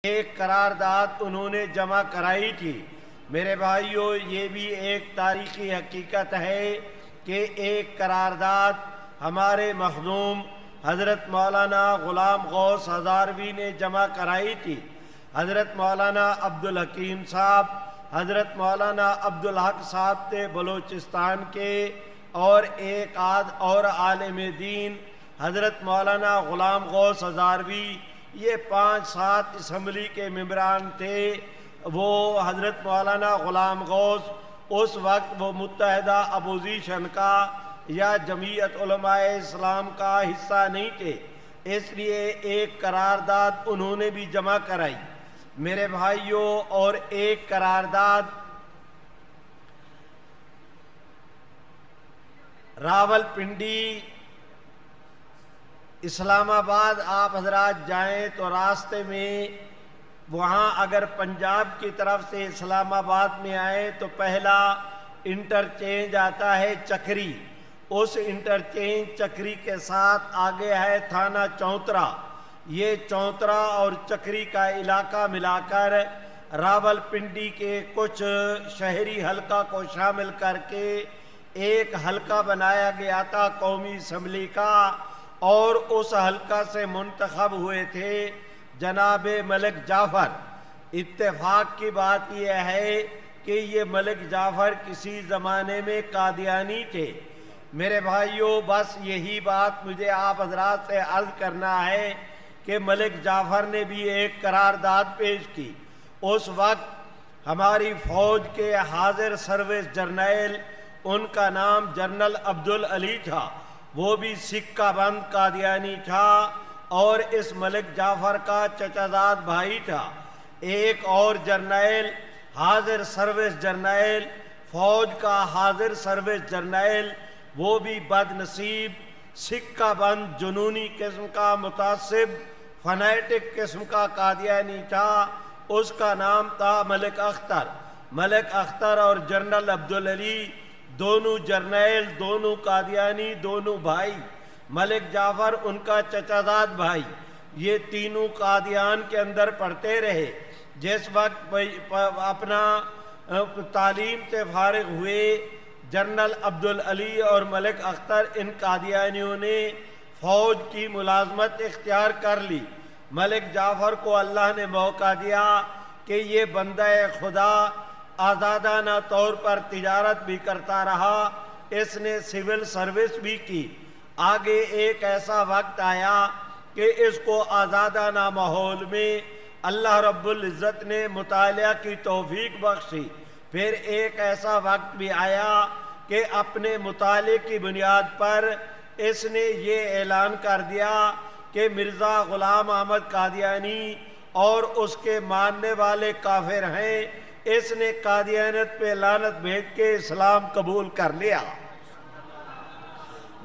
ایک قرارداد انہوں نے جمع کرائی تھی۔ میرے بھائیوں، یہ بھی ایک تاریخی حقیقت ہے کہ ایک قرارداد ہمارے مخدوم حضرت مولانا غلام غوث ہزاروی نے جمع کرائی تھی۔ حضرت مولانا عبدالحکیم صاحب، حضرت مولانا عبدالحق صاحب تھے بلوچستان کے، اور ایک اور عالم دین حضرت مولانا غلام غوث ہزاروی، یہ 5-7 اسمبلی کے ممبران تھے۔ وہ حضرت مولانا غلام غوث اس وقت وہ متحدہ اپوزیشن کا یا جمعیت علماء اسلام کا حصہ نہیں تھے، اس لیے ایک قرارداد انہوں نے بھی جمع کرائی میرے بھائیوں۔ اور ایک قرارداد راول پنڈی اسلام آباد آپ حضرات جائیں تو راستے میں وہاں اگر پنجاب کی طرف سے اسلام آباد میں آئیں تو پہلا انٹرچینج آتا ہے چکری، اس انٹرچینج چکری کے ساتھ آگے ہے تھانہ چونترا۔ یہ چونترا اور چکری کا علاقہ ملا کر راول پنڈی کے کچھ شہری حلقہ کو شامل کر کے ایک حلقہ بنایا گیا تھا قومی اسمبلی کا، اور اس حلقہ سے منتخب ہوئے تھے جناب ملک جعفر۔ اتفاق کی بات یہ ہے کہ یہ ملک جعفر کسی زمانے میں قادیانی تھے۔ میرے بھائیوں، بس یہی بات مجھے آپ حضرات سے عرض کرنا ہے کہ ملک جعفر نے بھی ایک قرارداد پیش کی۔ اس وقت ہماری فوج کے حاضر سروس جرنیل، ان کا نام جنرل عبدالعلی تھا، وہ بھی سکہ بند قادیانی تھا اور اس ملک جعفر کا چچا زاد بھائی تھا۔ ایک اور جرنیل، حاضر سروس جرنیل، فوج کا حاضر سروس جرنیل، وہ بھی بد نصیب سکہ بند جنونی قسم کا متعصب فنیٹک قسم کا قادیانی تھا، اس کا نام تھا ملک اختر۔ ملک اختر اور جنرل عبدالعلی دونوں جرنیل، دونوں قادیانی، دونوں بھائی، ملک جعفر ان کا چچا زاد بھائی، یہ تینوں قادیان کے اندر پڑھتے رہے۔ جس وقت اپنا تعلیم سے فارغ ہوئے جنرل عبدالعلی اور ملک اختر، ان قادیانیوں نے فوج کی ملازمت اختیار کر لی۔ ملک جعفر کو اللہ نے موقع دیا کہ یہ بندہ خدا آزادانہ طور پر تجارت بھی کرتا رہا، اس نے سول سروس بھی کی۔ آگے ایک ایسا وقت آیا کہ اس کو آزادانہ ماحول میں اللہ رب العزت نے مطالعہ کی توفیق بخشی۔ پھر ایک ایسا وقت بھی آیا کہ اپنے مطالعے کی بنیاد پر اس نے یہ اعلان کر دیا کہ مرزا غلام احمد قادیانی اور اس کے ماننے والے کافر ہیں، اس نے قادیانیت پہ لعنت بھیج کے اسلام قبول کر لیا۔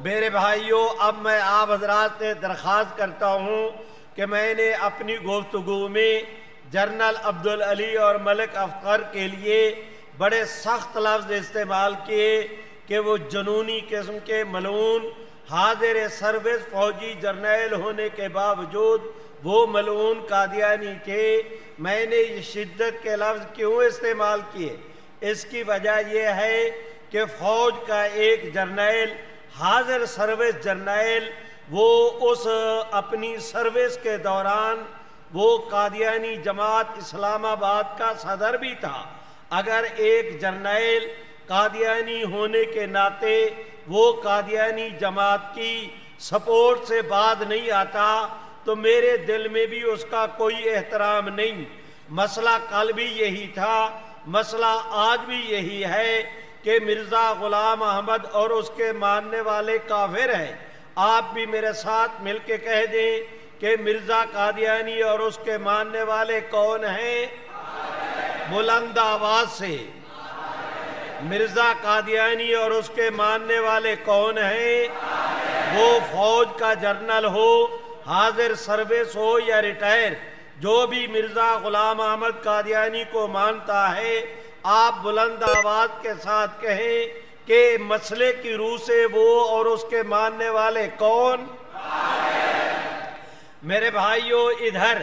میرے بھائیوں، اب میں آپ حضرات سے درخواست کرتا ہوں کہ میں نے اپنی گفتگو میں جنرل عبدالعلی اور ملک اختر کے لیے بڑے سخت لفظ استعمال کیے کہ وہ جنونی قسم کے ملعون حاضر سروس فوجی جرنیل ہونے کے باوجود وہ ملعون قادیانی تھے۔ میں نے یہ شدت کے لفظ کیوں استعمال کیے؟ اس کی وجہ یہ ہے کہ فوج کا ایک جرنیل، حاضر سروس جرنیل، وہ اس اپنی سروس کے دوران وہ قادیانی جماعت اسلام آباد کا صدر بھی تھا۔ اگر ایک جرنیل قادیانی ہونے کے ناطے وہ قادیانی جماعت کی سپورٹ سے بعد نہیں آتا تو میرے دل میں بھی اس کا کوئی احترام نہیں۔ مسئلہ کل بھی یہی تھا، مسئلہ آج بھی یہی ہے کہ مرزا غلام احمد اور اس کے ماننے والے کافر ہیں۔ آپ بھی میرے ساتھ مل کے کہہ دیں کہ مرزا قادیانی اور اس کے ماننے والے کون ہیں؟ بلند آواز سے۔ مرزا قادیانی اور اس کے ماننے والے کون ہیں؟ وہ فوج کا جرنل ہو، حاضر سروس ہو یا ریٹائر، جو بھی مرزا غلام احمد قادیانی کو مانتا ہے، آپ بلند آواز کے ساتھ کہیں کہ مسئلے کی روح سے وہ اور اس کے ماننے والے کون؟ میرے بھائیوں، ادھر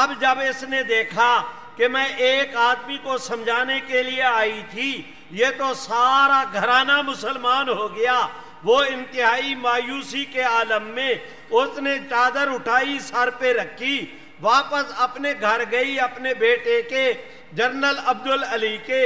اب جب اس نے دیکھا کہ میں ایک آدمی کو سمجھانے کے لیے آئی تھی، یہ تو سارا گھرانہ مسلمان ہو گیا، وہ انتہائی مایوسی کے عالم میں اس نے چادر اٹھائی، سر پہ رکھی، واپس اپنے گھر گئی، اپنے بیٹے کے جنرل عبدالعلی کے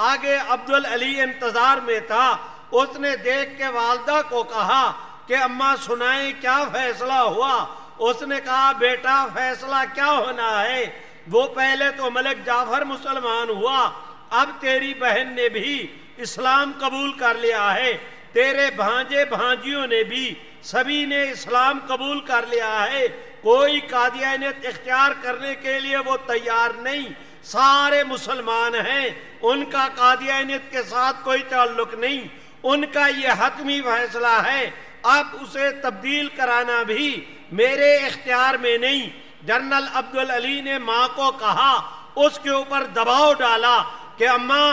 آگے۔ عبدالعلی انتظار میں تھا، اس نے دیکھ کے والدہ کو کہا کہ اماں سنائیں کیا فیصلہ ہوا؟ اس نے کہا بیٹا فیصلہ کیا ہونا ہے، وہ پہلے تو ملک جعفر مسلمان ہوا، اب تیری بہن نے بھی اسلام قبول کر لیا ہے، تیرے بھانجے بھانجیوں نے بھی سبھی نے اسلام قبول کر لیا ہے، کوئی قادیانیت اختیار کرنے کے لیے وہ تیار نہیں، سارے مسلمان ہیں، ان کا قادیانیت کے ساتھ کوئی تعلق نہیں، ان کا یہ حتمی فیصلہ ہے، اب اسے تبدیل کرانا بھی میرے اختیار میں نہیں۔ جنرل عبدالعلی نے ماں کو کہا، اس کے اوپر دباؤ ڈالا کہ اماں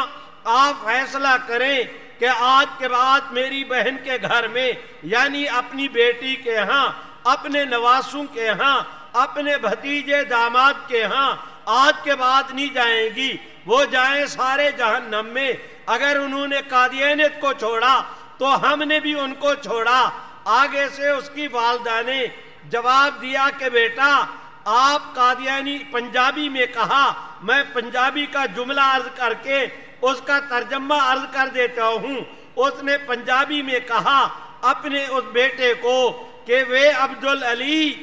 آپ فیصلہ کریں کہ آج کے بعد میری بہن کے گھر میں، یعنی اپنی بیٹی کے ہاں، اپنے نواسوں کے ہاں، اپنے بھتیجے داماد کے ہاں آج کے بعد نہیں جائیں گی، وہ جائیں سارے جہنم میں۔ اگر انہوں نے قادیانیت کو چھوڑا تو ہم نے بھی ان کو چھوڑا۔ آگے سے اس کی والدہ نے جواب دیا کہ بیٹا آپ قادیانی، پنجابی میں کہا، میں پنجابی کا جملہ عرض کر کے اس کا ترجمہ عرض کر دیتا ہوں۔ اس نے پنجابی میں کہا اپنے اس بیٹے کو کہ وے عبدالعلی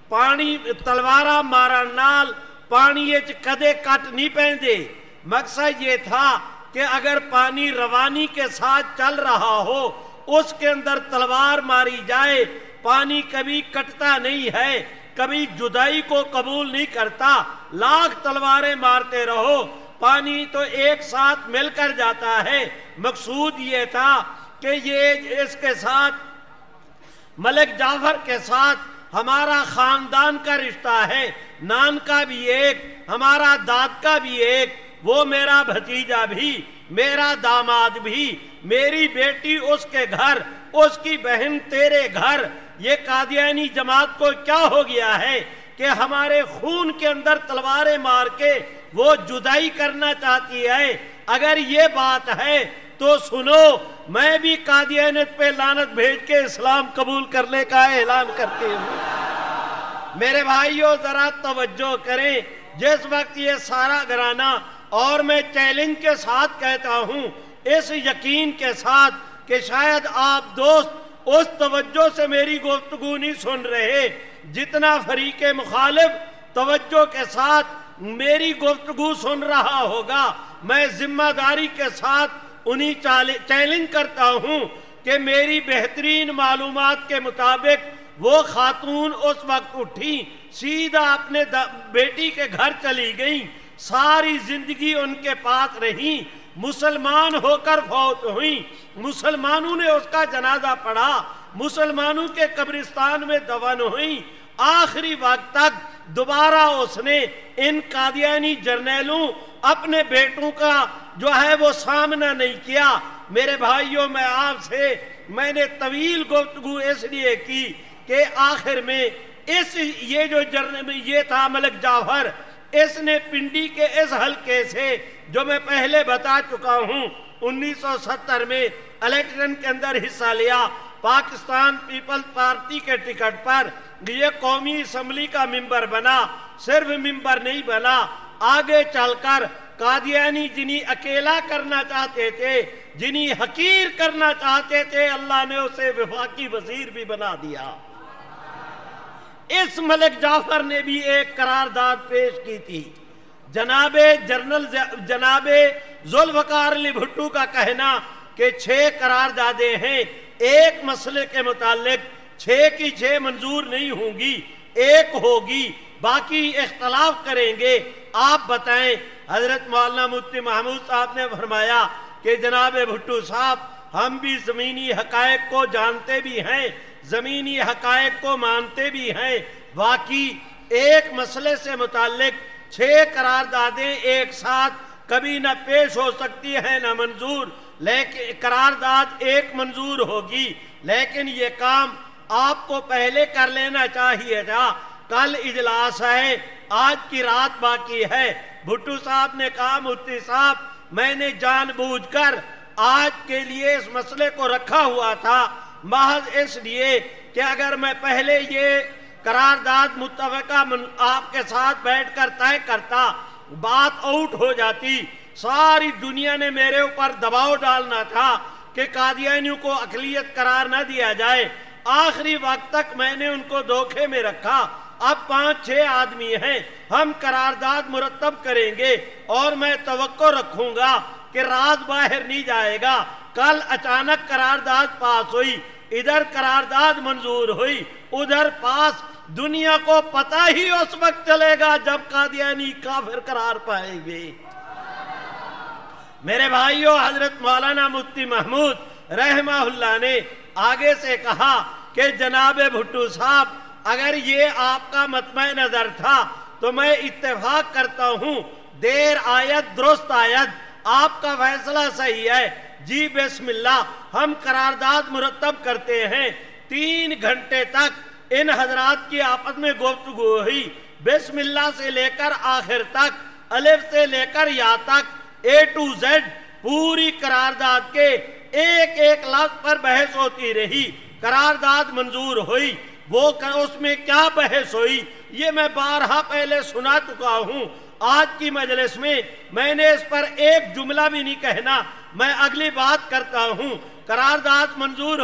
پانی تلوارا مارن نال پانی کدے کٹ نہیں پہندے۔ مقصد یہ تھا کہ اگر پانی روانی کے ساتھ چل رہا ہو، اس کے اندر تلوار ماری جائے، پانی کبھی کٹتا نہیں ہے، کبھی جدائی کو قبول نہیں کرتا، لاکھ تلواریں مارتے رہو پانی تو ایک ساتھ مل کر جاتا ہے۔ مقصود یہ تھا کہ یہ اس کے ساتھ ملک جعفر کے ساتھ ہمارا خاندان کا رشتہ ہے، نان کا بھی ایک، ہمارا داد کا بھی ایک، وہ میرا بھتیجا بھی، میرا داماد بھی، میری بیٹی اس کے گھر، اس کی بہن تیرے گھر۔ یہ قادیانی جماعت کو کیا ہو گیا ہے کہ ہمارے خون کے اندر تلواریں مار کے وہ جدائی کرنا چاہتی ہے۔ اگر یہ بات ہے تو سنو، میں بھی قادیانیت پہ لعنت بھیج کے اسلام قبول کرنے کا اعلان کرتی ہوں۔ میرے بھائیوں ذرا توجہ کریں، جس وقت یہ سارا گھرانہ، اور میں چیلنج کے ساتھ کہتا ہوں، اس یقین کے ساتھ کہ شاید آپ دوست اس توجہ سے میری گفتگو نہیں سن رہے جتنا فریق مخالف توجہ کے ساتھ میری گفتگو سن رہا ہوگا، میں ذمہ داری کے ساتھ انہیں چیلنج کرتا ہوں کہ میری بہترین معلومات کے مطابق وہ خاتون اس وقت اٹھی، سیدھا اپنے بیٹی کے گھر چلی گئیں، ساری زندگی ان کے پاس رہیں، مسلمان ہو کر فوت ہوئیں، مسلمانوں نے اس کا جنازہ پڑھا، مسلمانوں کے قبرستان میں دفن ہوئیں، آخری وقت تک دوبارہ اس نے ان قادیانی جرنیلوں اپنے بیٹوں کا جو ہے وہ سامنا نہیں کیا۔ میرے بھائیوں میں آپ سے میں نے طویل گفتگو اس لیے کی کہ آخر میں یہ جو یہ تھا ملک جعفر، اس نے پنڈی کے اس حلقے سے جو میں پہلے بتا چکا ہوں 1970 میں الیکشن کے اندر حصہ لیا، پاکستان پیپلز پارٹی کے ٹکٹ پر، یہ قومی اسمبلی کا ممبر بنا، صرف ممبر نہیں بنا، آگے چل کر قادیانی جنہیں اکیلا کرنا چاہتے تھے، جنہیں حقیر کرنا چاہتے تھے، اللہ نے اسے وفاقی وزیر بھی بنا دیا۔ اس ملک جعفر نے بھی ایک قرارداد پیش کی تھی۔ جناب ذوالفقار علی بھٹو کا کہنا کہ 6 قراردادیں ہیں، ایک مسئلے کے متعلق 6 کی 6 منظور نہیں ہوں گی، ایک ہوگی، باقی اختلاف کریں گے۔ آپ بتائیں، حضرت مولانا مفتی محمود صاحب نے فرمایا کہ جناب بھٹو صاحب، ہم بھی زمینی حقائق کو جانتے بھی ہیں، زمینی حقائق کو مانتے بھی ہیں، واقعی ایک مسئلے سے متعلق 6 قراردادیں ایک ساتھ کبھی نہ پیش ہو سکتی ہیں نہ منظور، لیکن قرارداد ایک منظور ہوگی، لیکن یہ کام آپ کو پہلے کر لینا چاہیے تھا۔ کل اجلاس ہے، آج کی رات باقی ہے۔ بھٹو صاحب نے کہا مفتی صاحب میں نے جان بوجھ کر آج کے لیے اس مسئلے کو رکھا ہوا تھا، محض اس لیے کہ اگر میں پہلے یہ قرارداد متفقہ آپ کے ساتھ بیٹھ کر طے کرتا، بات آؤٹ ہو جاتی، ساری دنیا نے میرے اوپر دباؤ ڈالنا تھا کہ قادیانیوں کو اقلیت قرار نہ دیا جائے۔ آخری وقت تک میں نے ان کو دھوکے میں رکھا۔ اب 5-6 آدمی ہیں، ہم قرارداد مرتب کریں گے اور میں توقع رکھوں گا کہ راز باہر نہیں جائے گا۔ کل اچانک قرارداد پاس ہوئی، ادھر قرارداد منظور ہوئی، ادھر پاس۔ دنیا کو پتہ ہی اس وقت چلے گا جب قادیانی کافر قرار پائیں گے۔ میرے بھائیوں، حضرت مولانا مفتی محمود رحمہ اللہ نے آگے سے کہا کہ جناب بھٹو صاحب اگر یہ آپ کا مطمع نظر تھا تو میں اتفاق کرتا ہوں، دیر آیت درست آیت، آپ کا فیصلہ صحیح ہے، جی بسم اللہ ہم قرارداد مرتب کرتے ہیں۔ 3 گھنٹے تک ان حضرات کی آپس میں گفتگو ہوئی، بسم اللہ سے لے کر آخر تک، الف سے لے کر یا تک، A to Z پوری قرارداد کے ایک ایک لفظ پر بحث ہوتی رہی۔ قرارداد منظور ہوئی۔ وہ اس میں کیا بحث ہوئی یہ میں بارہا پہلے سنا چکا ہوں۔ آج کی مجلس میں نے اس پر ایک جملہ بھی نہیں کہنا، میں اگلی بات کرتا ہوں۔ قرارداد منظور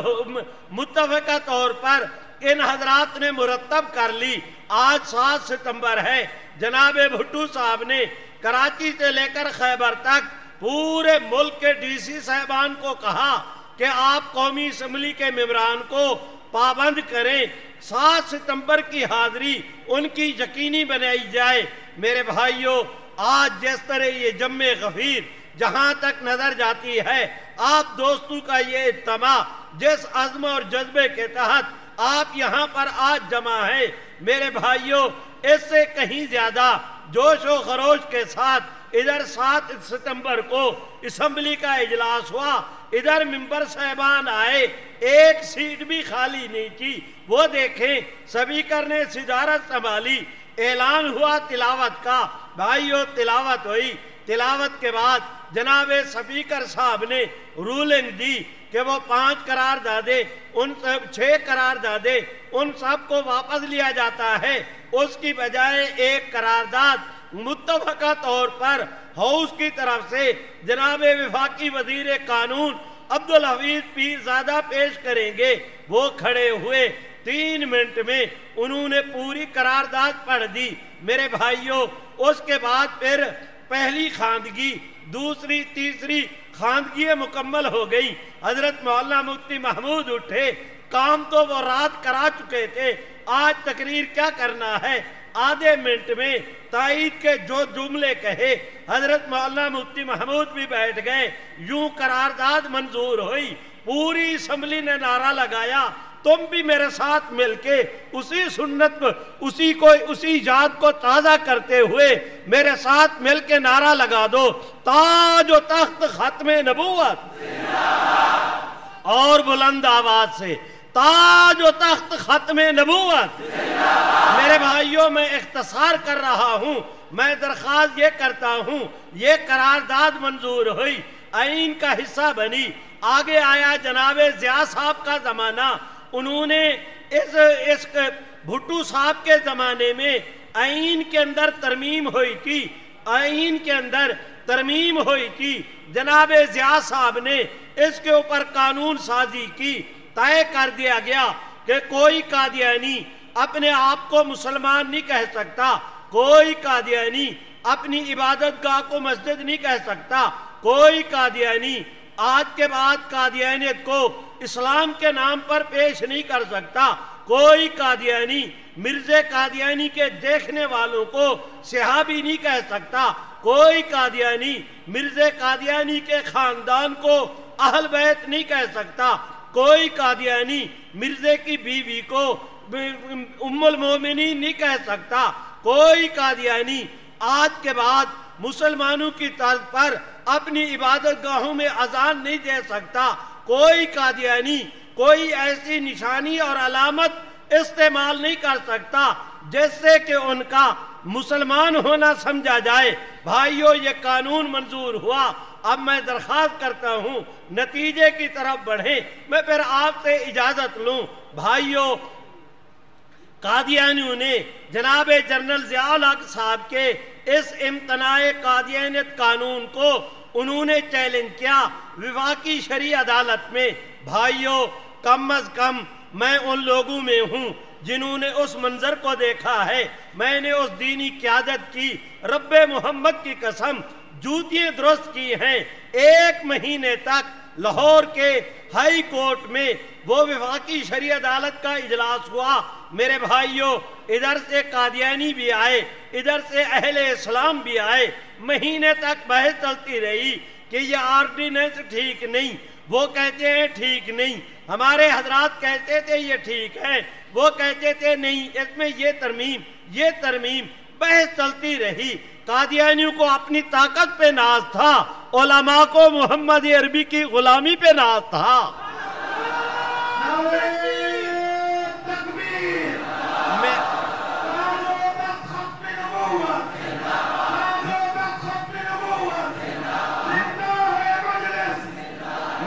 متفقہ طور پر ان حضرات نے مرتب کر لی۔ آج 7 ستمبر ہے۔ جناب بھٹو صاحب نے کراچی سے لے کر خیبر تک پورے ملک کے ڈی سی صاحبان کو کہا کہ آپ قومی اسمبلی کے ممبران کو پابند کریں، 7 ستمبر کی حاضری ان کی یقینی بنائی جائے۔ میرے بھائیوں، آج جس طرح یہ جم غفیر جہاں تک نظر جاتی ہے، آپ دوستوں کا یہ اجتماع جس عزم اور جذبے کے تحت آپ یہاں پر آج جمع ہیں، میرے بھائیوں اس سے کہیں زیادہ جوش و خروش کے ساتھ ادھر 7 ستمبر کو اسمبلی کا اجلاس ہوا، ادھر ممبر صاحبان آئے، ایک سیٹ بھی خالی نہیں تھی۔ وہ دیکھیں سپیکر نے صدارت سنبھالی، اعلان ہوا تلاوت کا، بھائیو تلاوت ہوئی۔ تلاوت کے بعد جناب سپیکر صاحب نے رولنگ دی کہ وہ 5 قراردادیں، ان 6 قراردادیں ان سب کو واپس لیا جاتا ہے، اس کی بجائے ایک قرارداد متفقہ طور پر ہاؤس کی طرف سے جناب وفاقی وزیر قانون عبدالحفیظ پیرزادہ پیش کریں گے۔ وہ کھڑے ہوئے، 3 منٹ میں انہوں نے پوری قرارداد پڑھ دی۔ میرے بھائیوں اس کے بعد پھر پہلی خواندگی، دوسری، تیسری خواندگی مکمل ہو گئی۔ حضرت مولانا مفتی محمود اٹھے، کام تو وہ رات کرا چکے تھے، آج تقریر کیا کرنا ہے، آدھے منٹ میں تائید کے جو جملے کہے، حضرت مولانا مفتی محمود بھی بیٹھ گئے۔ یوں قرارداد منظور ہوئی، پوری اسمبلی نے نعرہ لگایا۔ تم بھی میرے ساتھ مل کے اسی سنت اسی یاد کو تازہ کرتے ہوئے میرے ساتھ مل کے نعرہ لگا دو، تاج و تخت ختم نبوت، اور بلند آواز سے تاج و تخت ختم نبوت۔ میرے بھائیوں میں اختصار کر رہا ہوں، میں درخواست یہ کرتا ہوں، یہ قرارداد منظور ہوئی، آئین کا حصہ بنی۔ آگے آیا جناب ضیاء صاحب کا زمانہ، انہوں نے اس بھٹو صاحب کے زمانے میں آئین کے اندر ترمیم ہوئی تھی، آئین کے اندر ترمیم ہوئی تھی، جناب ضیاء صاحب نے اس کے اوپر قانون سازی کی، طے کر دیا گیا کہ کوئی قادیانی اپنے آپ کو مسلمان نہیں کہہ سکتا، کوئی قادیانی اپنی عبادت گاہ کو مسجد نہیں کہہ سکتا، کوئی قادیانی آج کے بعد قادیانیت کو اسلام کے نام پر پیش نہیں کر سکتا، کوئی قادیانی مرزا قادیانی کے دیکھنے والوں کو صحابی نہیں کہہ سکتا، کوئی قادیانی مرزا قادیانی کے خاندان کو اہل بیت نہیں کہہ سکتا، کوئی قادیانی مرزا کی بیوی کو ام المومنین نہیں کہہ سکتا، کوئی قادیانی آج کے بعد مسلمانوں کی طرز پر اپنی عبادت گاہوں میں اذان نہیں دے سکتا، کوئی قادیانی کوئی ایسی نشانی اور علامت استعمال نہیں کر سکتا جس سے کہ ان کا مسلمان ہونا سمجھا جائے۔ بھائیو یہ قانون منظور ہوا، اب میں درخواست کرتا ہوں نتیجے کی طرف بڑھیں، میں پھر آپ سے اجازت لوں۔ بھائیو قادیانیوں نے جناب جنرل ضیاء الحق صاحب کے اس امتناع قادیانیت قانون کو انہوں نے چیلنج کیا وفاقی شرعی عدالت میں۔ بھائیو کم از کم میں ان لوگوں میں ہوں جنہوں نے اس منظر کو دیکھا ہے، میں نے اس دینی قیادت کی رب محمد کی قسم جوتیاں درست کی ہیں۔ 1 مہینے تک لاہور کے ہائی کورٹ میں وہ وفاقی شرعی عدالت کا اجلاس ہوا۔ میرے بھائیوں ادھر سے قادیانی بھی آئے، ادھر سے اہل اسلام بھی آئے، مہینے تک بحث چلتی رہی کہ یہ آرڈیننس ٹھیک نہیں، وہ کہتے ہیں ٹھیک نہیں، ہمارے حضرات کہتے تھے یہ ٹھیک ہے، وہ کہتے تھے نہیں اس میں یہ ترمیم، بحث چلتی رہی۔ قادیانیوں کو اپنی طاقت پہ ناز تھا، علماء کو محمد عربی کی غلامی پہ ناز تھا۔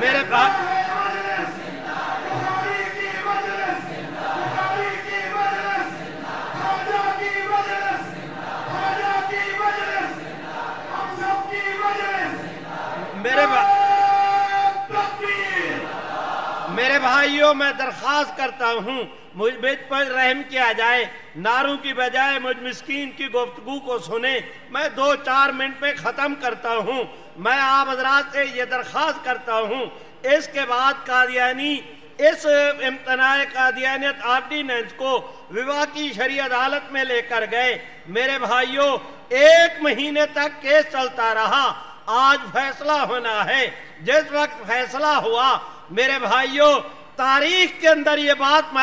میرے پاس میرے بھائیوں میں درخواست کرتا ہوں مجھ پر رحم کیا جائے، نعروں کی بجائے مجھ مسکین کی گفتگو کو سنیں، میں 2-4 منٹ میں ختم کرتا ہوں۔ میں آپ حضرات سے یہ درخواست کرتا ہوں، اس کے بعد قادیانی اس امتناع قادیانیت آرڈیننس کو وفاقی شرعی عدالت میں لے کر گئے۔ میرے بھائیوں 1 مہینے تک کیس چلتا رہا، آج فیصلہ ہونا ہے۔ جس وقت فیصلہ ہوا میرے بھائیوں تاریخ کے اندر یہ بات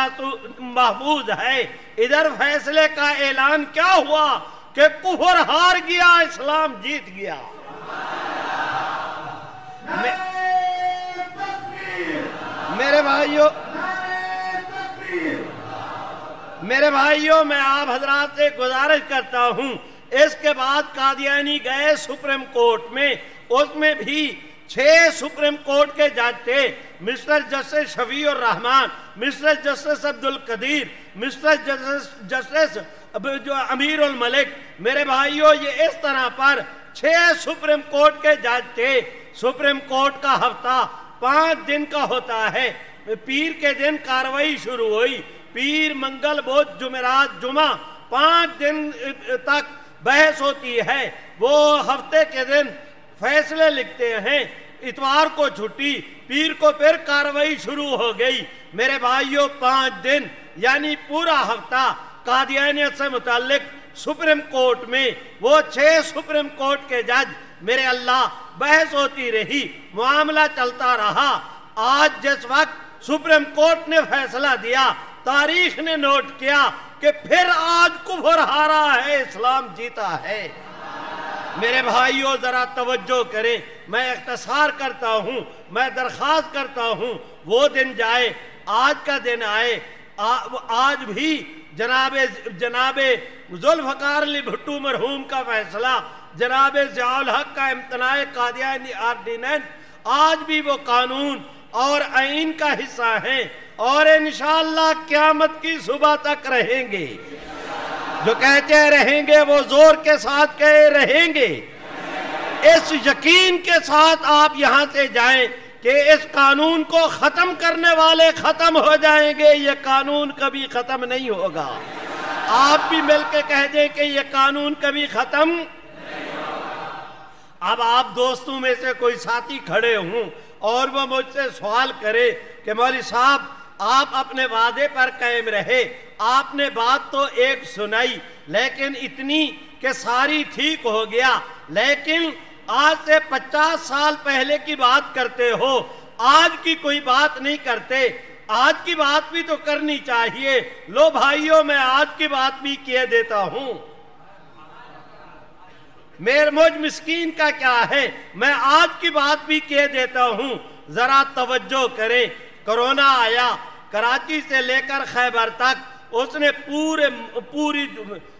محفوظ ہے، ادھر فیصلے کا اعلان کیا ہوا کہ کفر ہار گیا، اسلام جیت گیا۔ میرے بھائیوں میں آپ حضرات سے گزارش کرتا ہوں، اس کے بعد قادیانی گئے سپریم کورٹ میں، اس میں بھی 6 سپریم کورٹ کے جج تھے، mister justice Shafi ur Rahman, mister justice Abdul Qadeer, mister justice Amir ul Mulk. میرے بھائیوں یہ اس طرح پر 6 سپریم کورٹ کے جج تھے۔ سپریم کورٹ کا ہفتہ 5 دن کا ہوتا ہے، پیر کے دن کاروائی شروع ہوئی، پیر منگل بدھ جمعرات جمعہ 5 دن تک بحث ہوتی ہے، وہ ہفتے کے دن فیصلے لکھتے ہیں، اتوار کو چھٹی، پیر کو پھر کاروائی شروع ہو گئی۔ میرے بھائیوں 5 دن یعنی پورا ہفتہ قادیانیت سے متعلق سپریم کورٹ میں وہ 6 سپریم کورٹ کے جج، میرے اللہ بحث ہوتی رہی، معاملہ چلتا رہا۔ آج جس وقت سپریم کورٹ نے فیصلہ دیا، تاریخ نے نوٹ کیا کہ پھر آج کفر ہارا ہے، اسلام جیتا ہے۔ میرے بھائیوں ذرا توجہ کریں، میں اختصار کرتا ہوں، میں درخواست کرتا ہوں وہ دن جائے، آج کا دن آئے۔ آج بھی جناب ذوالفقار علی بھٹو مرحوم کا فیصلہ، جناب ضیاء الحق کا امتناع قادیانی آرڈیننس، آج بھی وہ قانون اور آئین کا حصہ ہیں اور انشاءاللہ قیامت کی صبح تک رہیں گے۔ جو کہتے رہیں گے وہ زور کے ساتھ کہے رہیں گے۔ اس یقین کے ساتھ آپ یہاں سے جائیں کہ اس قانون کو ختم کرنے والے ختم ہو جائیں گے، یہ قانون کبھی ختم نہیں ہوگا۔ آپ بھی مل کے کہہ دیں کہ یہ قانون کبھی ختم نہیں ہوگا۔ اب آپ دوستوں میں سے کوئی ساتھی کھڑے ہوں اور وہ مجھ سے سوال کرے کہ مولوی صاحب آپ اپنے وعدے پر قائم رہے، آپ نے بات تو ایک سنائی لیکن اتنی کہ ساری ٹھیک ہو گیا، لیکن آج سے 50 سال پہلے کی بات کرتے ہو، آج کی کوئی بات نہیں کرتے، آج کی بات بھی تو کرنی چاہیے۔ لو بھائیوں میں آج کی بات بھی کیے دیتا ہوں، مجھ مسکین کا کیا ہے، میں آج کی بات بھی کیے دیتا ہوں۔ ذرا توجہ کریں، کرونا آیا، کراچی سے لے کر خیبر تک اس نے پوری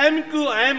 MQM,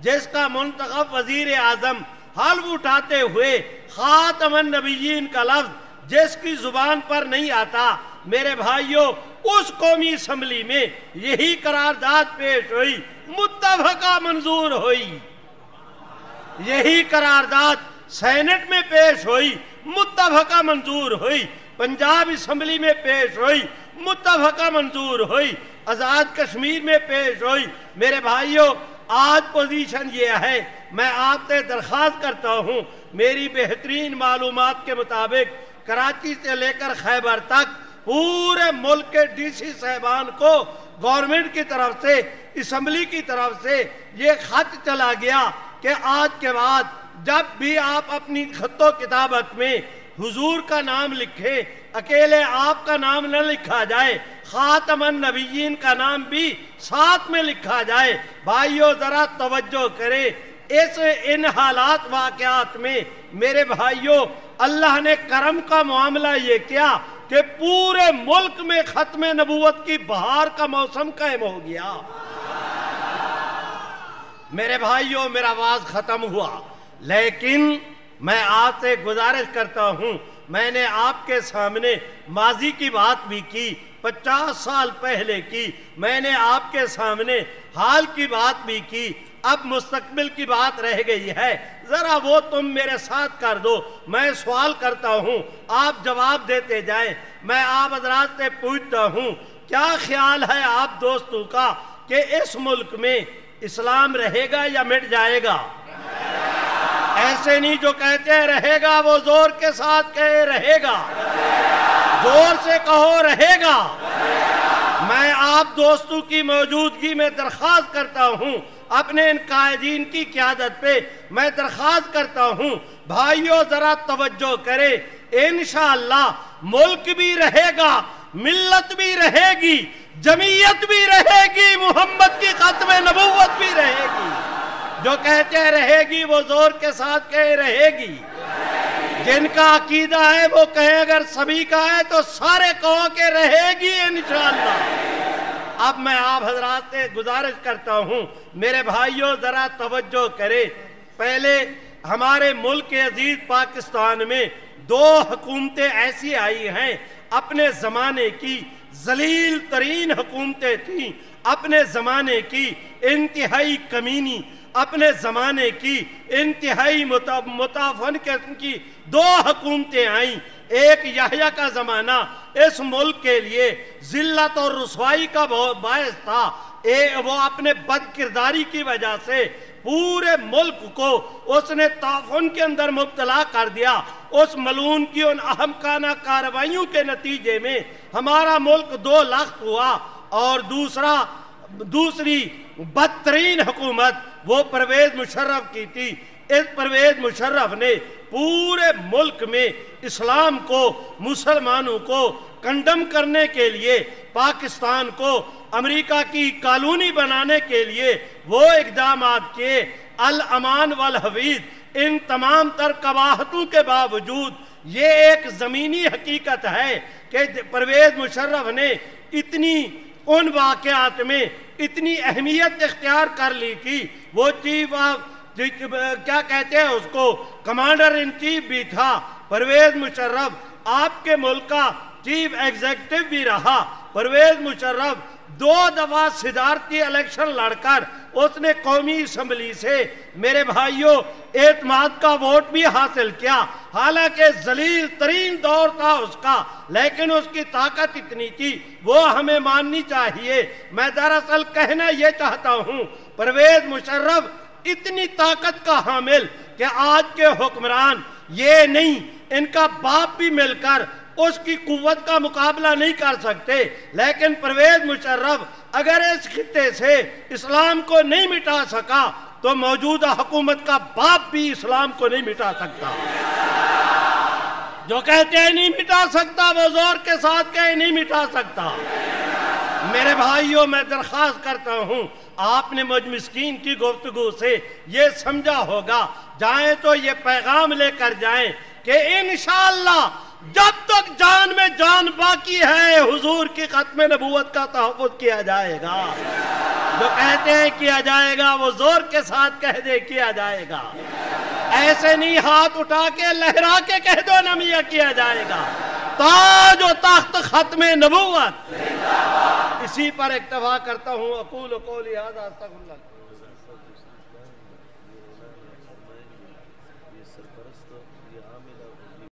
جس کا منتخب وزیر اعظم حلف اٹھاتے ہوئے خاتم النبیین کا لفظ جس کی زبان پر نہیں آتا، میرے بھائیوں اس قومی اسمبلی میں یہی قرارداد پیش ہوئی، متفقہ منظور ہوئی، یہی قرارداد سینٹ میں پیش ہوئی، متفقہ منظور ہوئی، پنجاب اسمبلی میں پیش ہوئی، متفقہ منظور ہوئی، آزاد کشمیر میں پیش ہوئی۔ میرے بھائیوں آج پوزیشن یہ ہے، میں آپ سے درخواست کرتا ہوں، میری بہترین معلومات کے مطابق کراچی سے لے کر خیبر تک پورے ملک کے ڈی سی صاحبان کو گورنمنٹ کی طرف سے، اسمبلی کی طرف سے یہ خط چلا گیا کہ آج کے بعد جب بھی آپ اپنی خط و کتابت میں حضور کا نام لکھیں، اکیلے آپ کا نام نہ لکھا جائے، خاتم النبیین کا نام بھی ساتھ میں لکھا جائے۔ بھائیوں ذرا توجہ کریں، ان حالات واقعات میں میرے بھائیوں اللہ نے کرم کا معاملہ یہ کیا کہ پورے ملک میں ختم نبوت کی بہار کا موسم قائم ہو گیا۔ میرے بھائیوں میرا واز ختم ہوا، لیکن میں آپ سے گزارش کرتا ہوں، میں نے آپ کے سامنے ماضی کی بات بھی کی، 50 سال پہلے کی، میں نے آپ کے سامنے حال کی بات بھی کی، اب مستقبل کی بات رہ گئی ہے، ذرا وہ تم میرے ساتھ کر دو۔ میں سوال کرتا ہوں، آپ جواب دیتے جائیں۔ میں آپ حضرات سے پوچھتا ہوں، کیا خیال ہے آپ دوستوں کا کہ اس ملک میں اسلام رہے گا یا مٹ جائے گا؟ ایسے نہیں جو کہتے ہیں رہے گا، وہ زور کے ساتھ کہے رہے گا، زور سے کہو رہے گا۔ میں آپ دوستوں کی موجودگی میں درخواست کرتا ہوں، اپنے ان قائدین کی قیادت پہ میں درخواست کرتا ہوں، بھائیوں ذرا توجہ کریں، انشاءاللہ ملک بھی رہے گا، ملت بھی رہے گی، جمعیت بھی رہے گی، محمد کی ختم نبوت بھی رہے گی۔ جو کہتے ہیں رہے گی وہ زور کے ساتھ کہے رہے گی، جن کا عقیدہ ہے وہ کہیں اگر سبھی کا ہے تو سارے کہو کہ رہے گی انشاءاللہ۔ اب میں آپ حضرات سے گزارش کرتا ہوں، میرے بھائیوں ذرا توجہ کریں، پہلے ہمارے ملک عزیز پاکستان میں 2 حکومتیں ایسی آئی ہیں، اپنے زمانے کی ذلیل ترین حکومتیں تھیں، اپنے زمانے کی انتہائی کمینی، اپنے زمانے کی انتہائی متعفن قسم کی 2 حکومتیں آئیں۔ ایک یحییٰ کا زمانہ اس ملک کے لیے ذلت اور رسوائی کا باعث تھا، وہ اپنے بد کرداری کی وجہ سے پورے ملک کو اس نے تعفن کے اندر مبتلا کر دیا۔ اس ملعون کی ان احمقانہ کارروائیوں کے نتیجے میں ہمارا ملک 2 لخت ہوا، اور دوسری بدترین حکومت وہ پرویز مشرف کی تھی۔ اس پرویز مشرف نے پورے ملک میں اسلام کو، مسلمانوں کو کنڈم کرنے کے لیے، پاکستان کو امریکہ کی کالونی بنانے کے لیے وہ اقدامات کیے۔ الامان والحفیظ، ان تمام تر قباحتوں کے باوجود یہ ایک زمینی حقیقت ہے کہ پرویز مشرف نے ان واقعات میں اتنی اہمیت اختیار کر لی تھی، وہ کیا کہتے ہیں اس کو، کمانڈر ان چیف بھی تھا۔ پرویز مشرف آپ کے ملک کا چیف ایگزیکٹو بھی رہا۔ پرویز مشرف 2 دفعہ صدارتی الیکشن لڑ کر اس نے قومی اسمبلی سے میرے بھائیوں اعتماد کا ووٹ بھی حاصل کیا، حالانکہ ذلیل ترین دور تھا اس کا، لیکن اس کی طاقت اتنی تھی، وہ ہمیں ماننی چاہیے۔ میں دراصل کہنا یہ چاہتا ہوں، پرویز مشرف اتنی طاقت کا حامل کہ آج کے حکمران یہ نہیں، ان کا باپ بھی مل کر اس کی قوت کا مقابلہ نہیں کر سکتے، لیکن پرویز مشرف اگر اس خطے سے اسلام کو نہیں مٹا سکا تو موجودہ حکومت کا باپ بھی اسلام کو نہیں مٹا سکتا۔ جو کہتے ہیں نہیں مٹا سکتا، وہ زور کے ساتھ کہے نہیں مٹا سکتا۔ میرے بھائیوں میں درخواست کرتا ہوں، آپ نے مجھ مسکین کی گفتگو سے یہ سمجھا ہوگا، جائیں تو یہ پیغام لے کر جائیں کہ انشاءاللہ جب تک جان میں جان باقی ہے حضور کی ختم نبوت کا تحفظ کیا جائے گا۔ جو کہتے ہیں کیا جائے گا وہ زور کے ساتھ کہہ دے کیا جائے گا. ایسے نہیں ہاتھ اٹھا کے لہرا کے کہہ دو نہ میاں کیا جائے گا. تاج و تخت ختم نبوت. اسی پر اکتفا کرتا ہوں. اقول قولی ھذا استغفر اللہ.